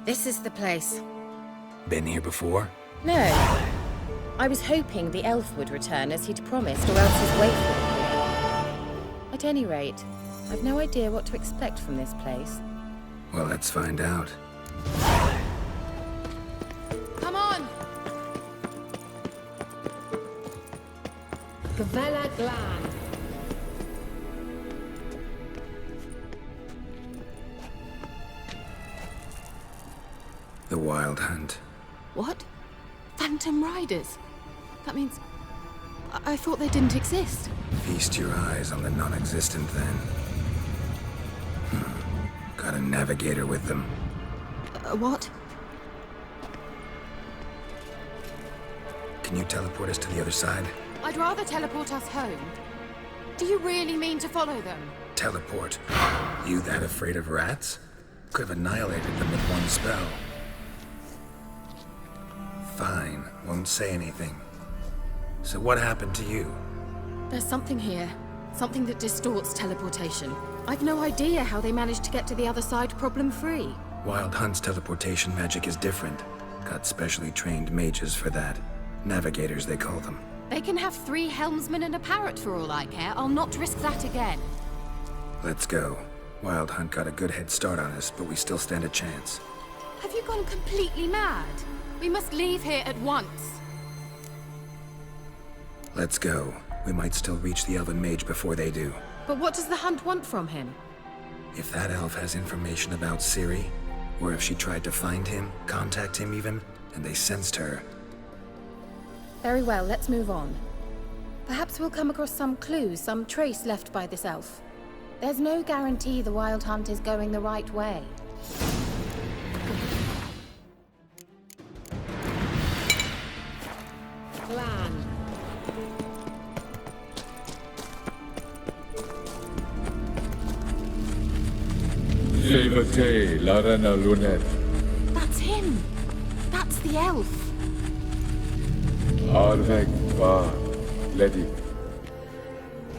This is the place. Been here before? No. I was hoping the elf would return as he'd promised, or else his waif would appear. At any rate, I've no idea what to expect from this place. Well, let's find out. Come on! Gavella Glan. The Wild Hunt. What? Phantom Riders? That means... I thought they didn't exist. Feast your eyes on the non-existent, then. Got a navigator with them. What? Can you teleport us to the other side? I'd rather teleport us home. Do you really mean to follow them? Teleport? You that afraid of rats? Could have annihilated them with one spell. Fine, won't say anything. So what happened to you? There's something here. Something that distorts teleportation. I've no idea how they managed to get to the other side problem-free. Wild Hunt's teleportation magic is different. Got specially trained mages for that. Navigators, they call them. They can have 3 helmsmen and a parrot for all I care. I'll not risk that again. Let's go. Wild Hunt got a good head start on us, but we still stand a chance. Have you gone completely mad? We must leave here at once. Let's go. We might still reach the Elven Mage before they do. But what does the Hunt want from him? If that elf has information about Ciri, or if she tried to find him, contact him even, and they sensed her. Very well, let's move on. Perhaps we'll come across some clue, some trace left by this elf. There's no guarantee the Wild Hunt is going the right way. Glan. Levate, Larena Lunet. That's him! That's the elf! Arveg va, Ledi.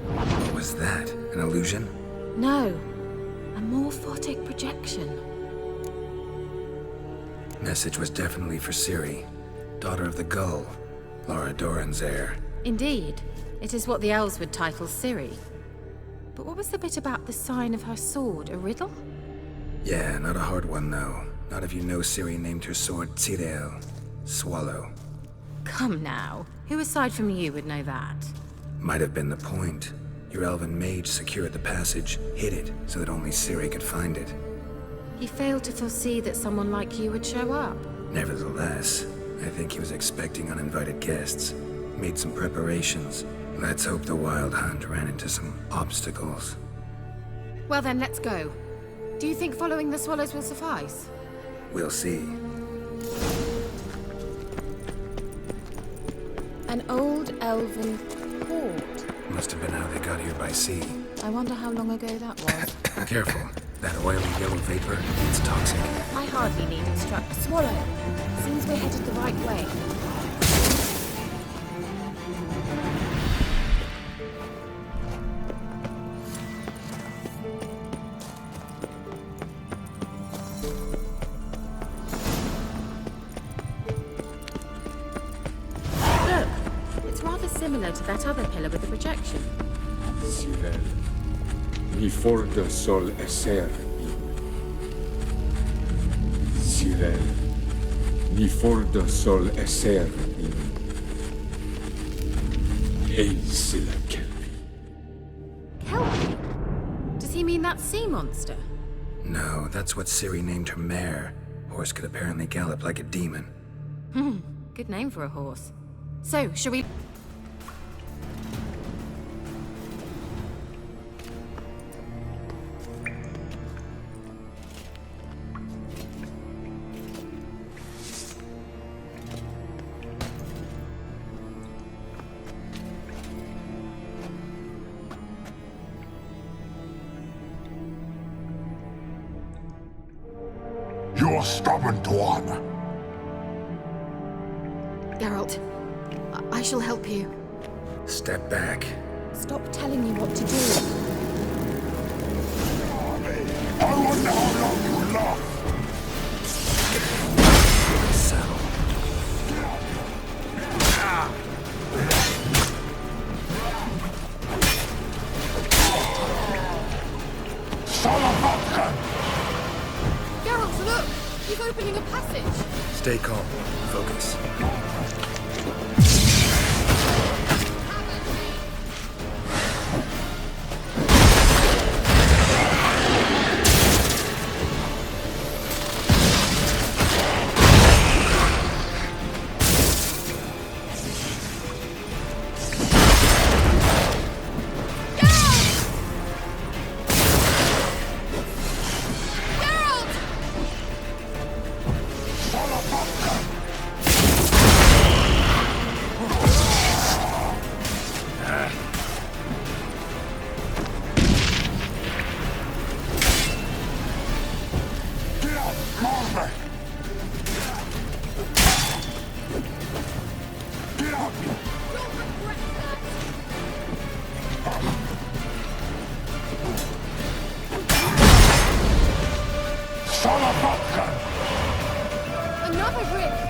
What was that? An illusion? No. A morphotic projection. Message was definitely for Ciri, daughter of the Gull, Lara Doran's heir. Indeed. It is what the elves would title Ciri. But what was the bit about the sign of her sword? A riddle? Yeah, not a hard one though. Not if you know Ciri named her sword Nithral, swallow. Come now. Who aside from you would know that? Might have been the point. Your elven mage secured the passage, hid it, so that only Ciri could find it. He failed to foresee that someone like you would show up. Nevertheless, I think he was expecting uninvited guests. Made some preparations. Let's hope the Wild Hunt ran into some obstacles. Well then, let's go. Do you think following the swallows will suffice? We'll see. An old elven port. Must have been how they got here by sea. I wonder how long ago that was. Careful. That oily yellow vapor, it's toxic. I hardly need instruct. Swallow. Seems we're headed the right way. Look, it's rather similar to that other pillar with the projection. Cyril. Mi forda sol esser. Cyril. Mi forda sol esser. Ei silla kelpi. Kelpie? Does he mean that sea monster? No, that's what Ciri named her mare. Horse could apparently gallop like a demon. Good name for a horse. So, shall we... You stubborn one! Geralt, I shall help you. Step back. Stop telling me what to do. I wonder how long you last! Geralt, look! He's opening a passage! Stay calm. Focus. Another rift!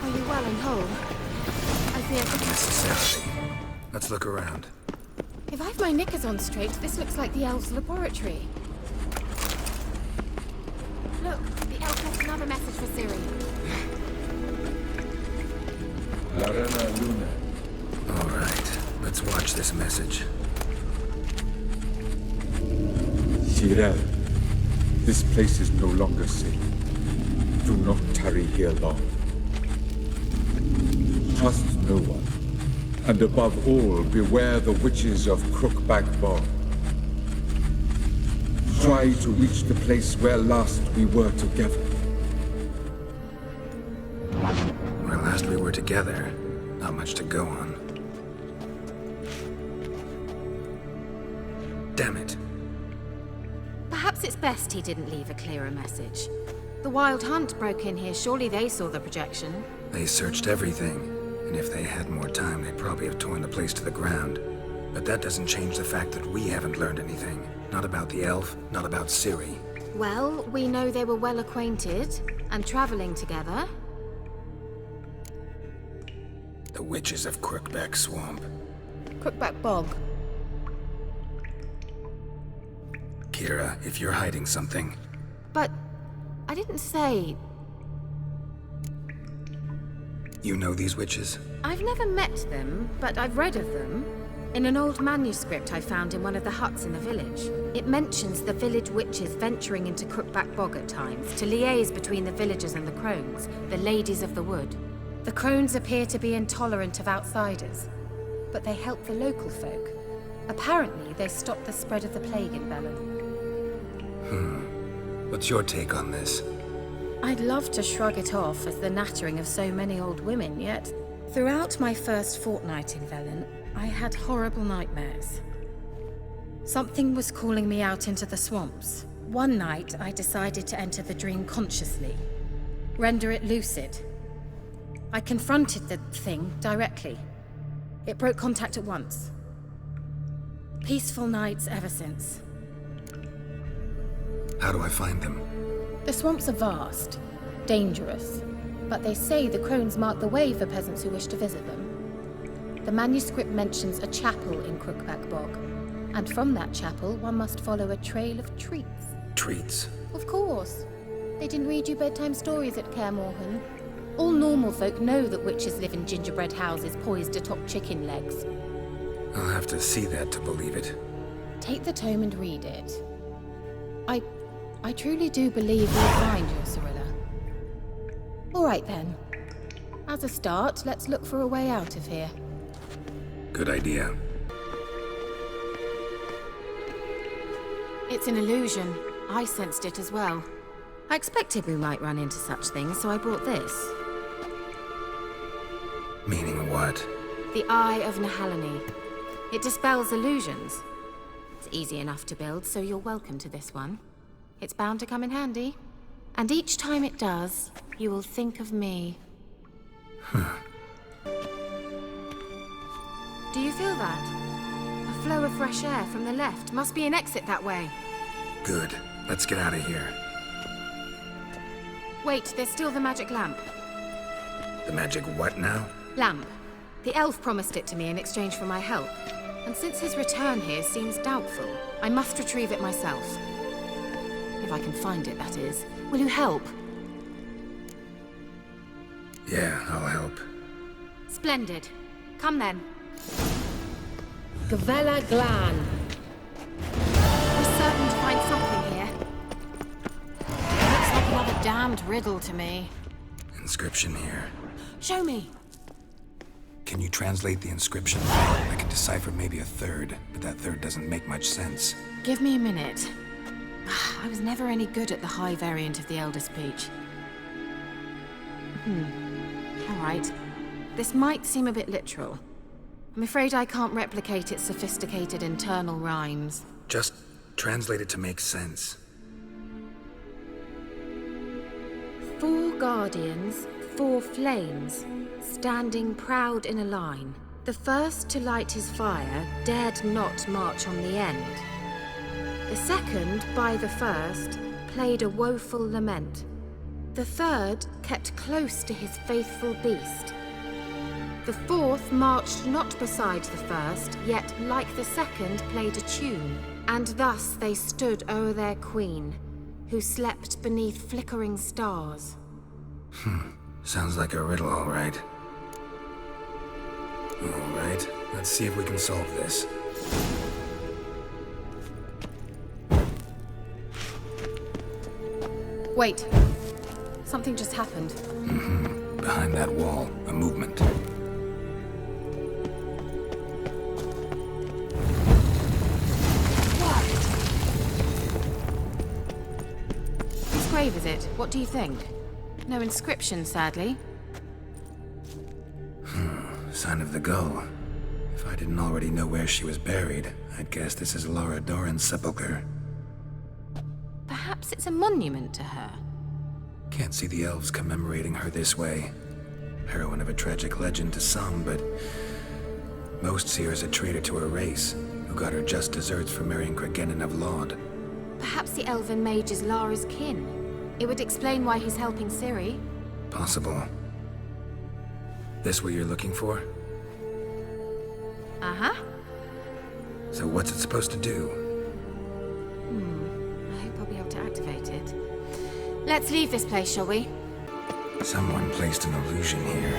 Are you well and whole? I fear... Not necessarily. Let's look around. If I've my knickers on straight, this looks like the elves' laboratory. Look, the elf left another message for Ciri. Larena Luna. All right. Let's watch this message. Tyrell, this place is no longer safe. Do not tarry here long. Trust no one. And above all, beware the witches of Crookback Bog. Try to reach the place where last we were together. Where last we were together, not much to go on. Damn it. Perhaps it's best he didn't leave a clearer message. The Wild Hunt broke in here. Surely they saw the projection. They searched everything, and if they had more time, they'd probably have torn the place to the ground. But that doesn't change the fact that we haven't learned anything. Not about the elf, not about Ciri. Well, we know they were well acquainted and traveling together. The witches of Crookback Swamp. Crookback Bog. Kira, if you're hiding something... But I didn't say... You know these witches? I've never met them, but I've read of them. In an old manuscript I found in one of the huts in the village. It mentions the village witches venturing into Crookback Bog at times to liaise between the villagers and the crones, the ladies of the wood. The crones appear to be intolerant of outsiders, but they help the local folk. Apparently, they stopped the spread of the plague in Bellon. What's your take on this? I'd love to shrug it off as the nattering of so many old women, yet throughout my first fortnight in Velen, I had horrible nightmares. Something was calling me out into the swamps. One night, I decided to enter the dream consciously, render it lucid. I confronted the thing directly. It broke contact at once. Peaceful nights ever since. How do I find them? The swamps are vast, dangerous, but they say the crones mark the way for peasants who wish to visit them. The manuscript mentions a chapel in Crookback Bog, and from that chapel one must follow a trail of treats. Treats? Of course. They didn't read you bedtime stories at Kaer Morhen. All normal folk know that witches live in gingerbread houses poised atop chicken legs. I'll have to see that to believe it. Take the tome and read it. I truly do believe you'll find your Cirilla. All right then. As a start, let's look for a way out of here. Good idea. It's an illusion. I sensed it as well. I expected we might run into such things, so I brought this. Meaning what? The Eye of Nehaleni. It dispels illusions. It's easy enough to build, so you're welcome to this one. It's bound to come in handy. And each time it does, you will think of me. Do you feel that? A flow of fresh air from the left. Must be an exit that way. Good. Let's get out of here. Wait, there's still the magic lamp. The magic what now? Lamp. The elf promised it to me in exchange for my help. And since his return here seems doubtful, I must retrieve it myself. If I can find it, that is. Will you help? Yeah, I'll help. Splendid. Come then. Gavella Glan. We're certain to find something here. Looks like another damned riddle to me. Inscription here. Show me. Can you translate the inscription? I can decipher maybe a third, but that third doesn't make much sense. Give me a minute. I was never any good at the high variant of the Elder Speech. All right. This might seem a bit literal. I'm afraid I can't replicate its sophisticated internal rhymes. Just translate it to make sense. 4 guardians, 4 flames, standing proud in a line. The first to light his fire dared not march on the end. The second, by the first, played a woeful lament. The third kept close to his faithful beast. The fourth marched not beside the first, yet like the second played a tune. And thus they stood o'er their queen, who slept beneath flickering stars. Sounds like a riddle, all right. All right, let's see if we can solve this. Wait. Something just happened. Behind that wall, a movement. Whose grave is it? What do you think? No inscription, sadly. Sign of the gull. If I didn't already know where she was buried, I'd guess this is Laura Doran's sepulcher. Perhaps it's a monument to her. Can't see the elves commemorating her this way. Heroine of a tragic legend to some, but most see her as a traitor to her race, who got her just deserts for marrying Cregennan of Laud. Perhaps the elven mage is Lara's kin. It would explain why he's helping Ciri. Possible. This what you're looking for? Uh-huh. So what's it supposed to do? I hope I'll be able to activate it. Let's leave this place, shall we? Someone placed an illusion here.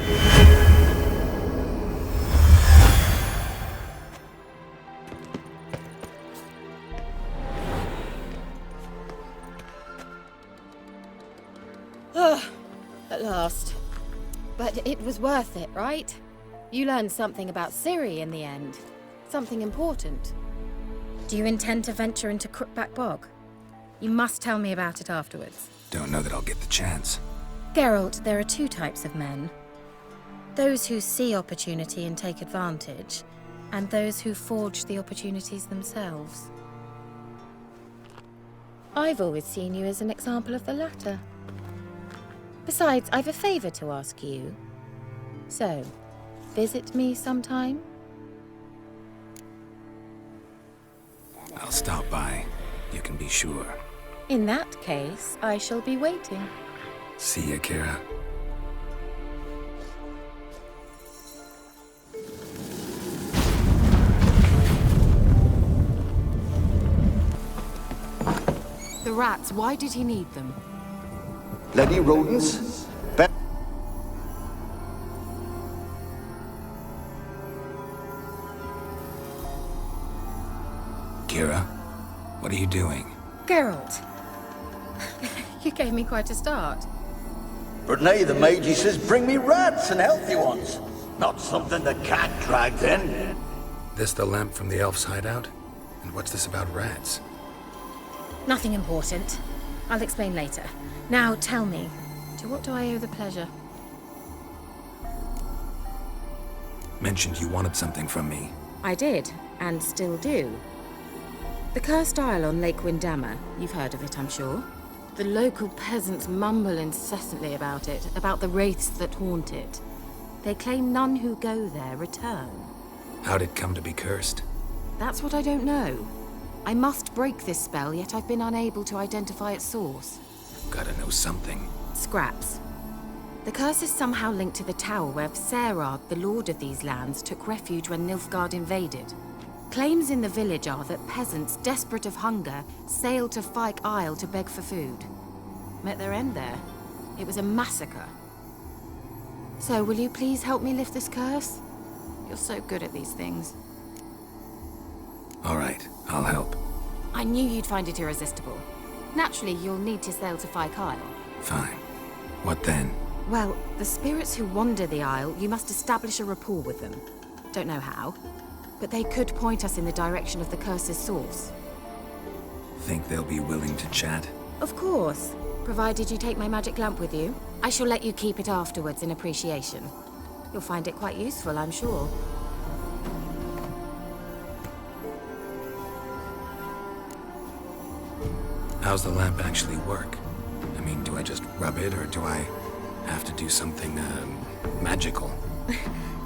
At last. But it was worth it, right? You learned something about Ciri in the end. Something important. Do you intend to venture into Crookback Bog? You must tell me about it afterwards. Don't know that I'll get the chance. Geralt, there are 2 types of men. Those who see opportunity and take advantage, and those who forge the opportunities themselves. I've always seen you as an example of the latter. Besides, I've a favor to ask you. So, visit me sometime? I'll stop by. You can be sure. In that case, I shall be waiting. See ya, Kira. The rats, why did he need them? Bloody rodents. Kira, what are you doing? Geralt! You gave me quite a start. But nay, the mage, he says, bring me rats and healthy ones. Not something the cat dragged in. This the lamp from the elf's hideout? And what's this about rats? Nothing important. I'll explain later. Now, tell me, to what do I owe the pleasure? Mentioned you wanted something from me. I did, and still do. The cursed isle on Lake Windammer, you've heard of it, I'm sure. The local peasants mumble incessantly about it, about the wraiths that haunt it. They claim none who go there return. How'd it come to be cursed? That's what I don't know. I must break this spell, yet I've been unable to identify its source. Gotta know something. Scraps. The curse is somehow linked to the tower where Serard, the lord of these lands, took refuge when Nilfgaard invaded. Claims in the village are that peasants, desperate of hunger, sailed to Fyke Isle to beg for food. Met their end there. It was a massacre. So, will you please help me lift this curse? You're so good at these things. All right, I'll help. I knew you'd find it irresistible. Naturally, you'll need to sail to Fyke Isle. Fine. What then? Well, the spirits who wander the Isle, you must establish a rapport with them. Don't know how, but they could point us in the direction of the curse's source. Think they'll be willing to chat? Of course, provided you take my magic lamp with you. I shall let you keep it afterwards in appreciation. You'll find it quite useful, I'm sure. How's the lamp actually work? I mean, do I just rub it, or do I have to do something, magical?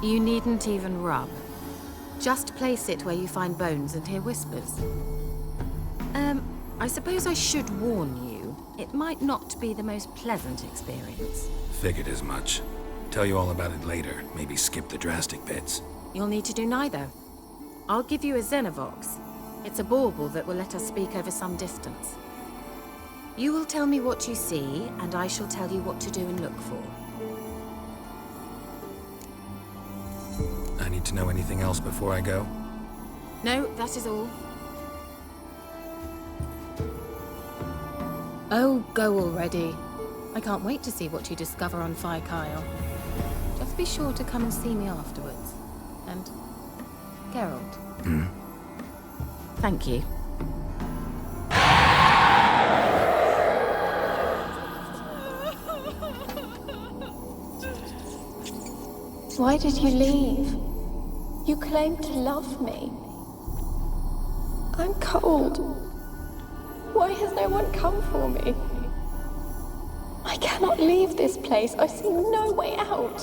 You needn't even rub. Just place it where you find bones and hear whispers. I suppose I should warn you. It might not be the most pleasant experience. Figured as much. Tell you all about it later. Maybe skip the drastic bits. You'll need to do neither. I'll give you a Xenovox. It's a bauble that will let us speak over some distance. You will tell me what you see, and I shall tell you what to do and look for. I need to know anything else before I go? No, that is all. Oh, go already. I can't wait to see what you discover on Fyke Isle. Just be sure to come and see me afterwards. And Geralt. Thank you. Why did you leave? You claimed to love me. I'm cold. Why has no one come for me? I cannot leave this place. I see no way out.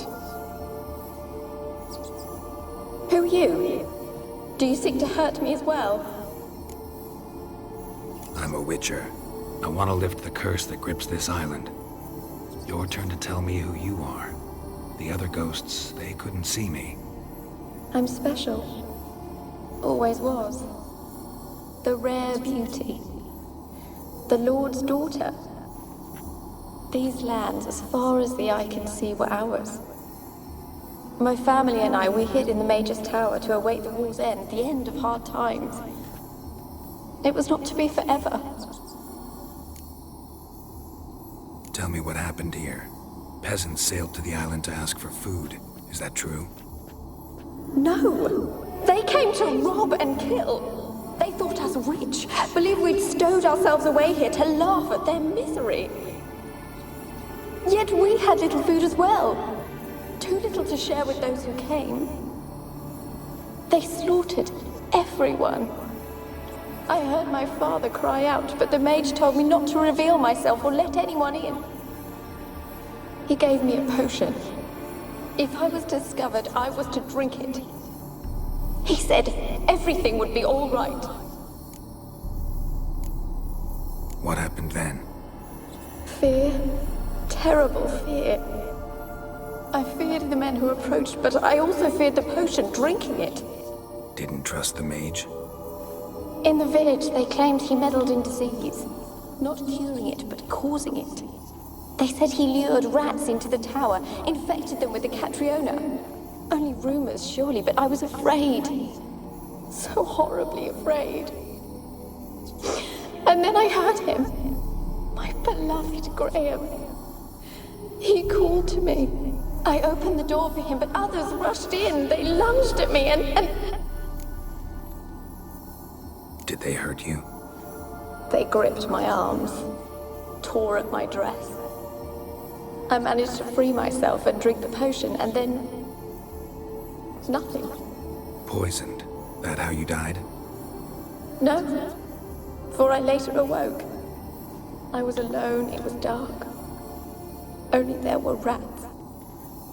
Who are you? Do you seek to hurt me as well? I'm a witcher. I want to lift the curse that grips this island. Your turn to tell me who you are. The other ghosts, they couldn't see me. I'm special. Always was. The rare beauty. The Lord's daughter. These lands, as far as the eye can see, were ours. My family and I, we hid in the Mage's Tower to await the war's end, the end of hard times. It was not to be forever. Tell me what happened here. Peasants sailed to the island to ask for food. Is that true? No! They came to rob and kill. They thought us rich, believed we'd stowed ourselves away here to laugh at their misery. Yet we had little food as well. Too little to share with those who came. They slaughtered everyone. I heard my father cry out, but the mage told me not to reveal myself or let anyone in. He gave me a potion. If I was discovered, I was to drink it. He said everything would be all right. What happened then? Fear. Terrible fear. I feared the men who approached, but I also feared the potion, drinking it. Didn't trust the mage? In the village, they claimed he meddled in disease. Not curing it, but causing it. They said he lured rats into the tower, infected them with the Catriona. Only rumors, surely, but I was afraid. So horribly afraid. And then I heard him. My beloved Graham. He called to me. I opened the door for him, but others rushed in. They lunged at me and... Did they hurt you? They gripped my arms. tore at my dress. I managed to free myself and drink the potion, and then... nothing. Poisoned. That how you died? No, for I later awoke. I was alone, it was dark. Only there were rats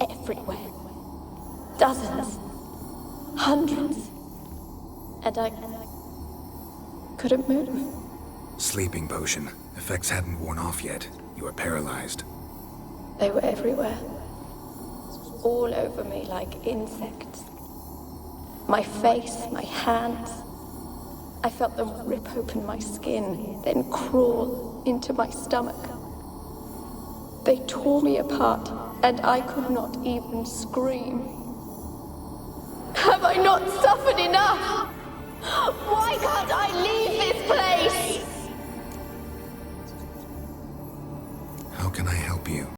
everywhere. Dozens. Hundreds. And I couldn't move. Sleeping potion. Effects hadn't worn off yet. You were paralyzed. They were everywhere. All over me like insects. My face, my hands. I felt them rip open my skin, then crawl into my stomach. They tore me apart, and I could not even scream. Have I not suffered enough? Why can't I leave?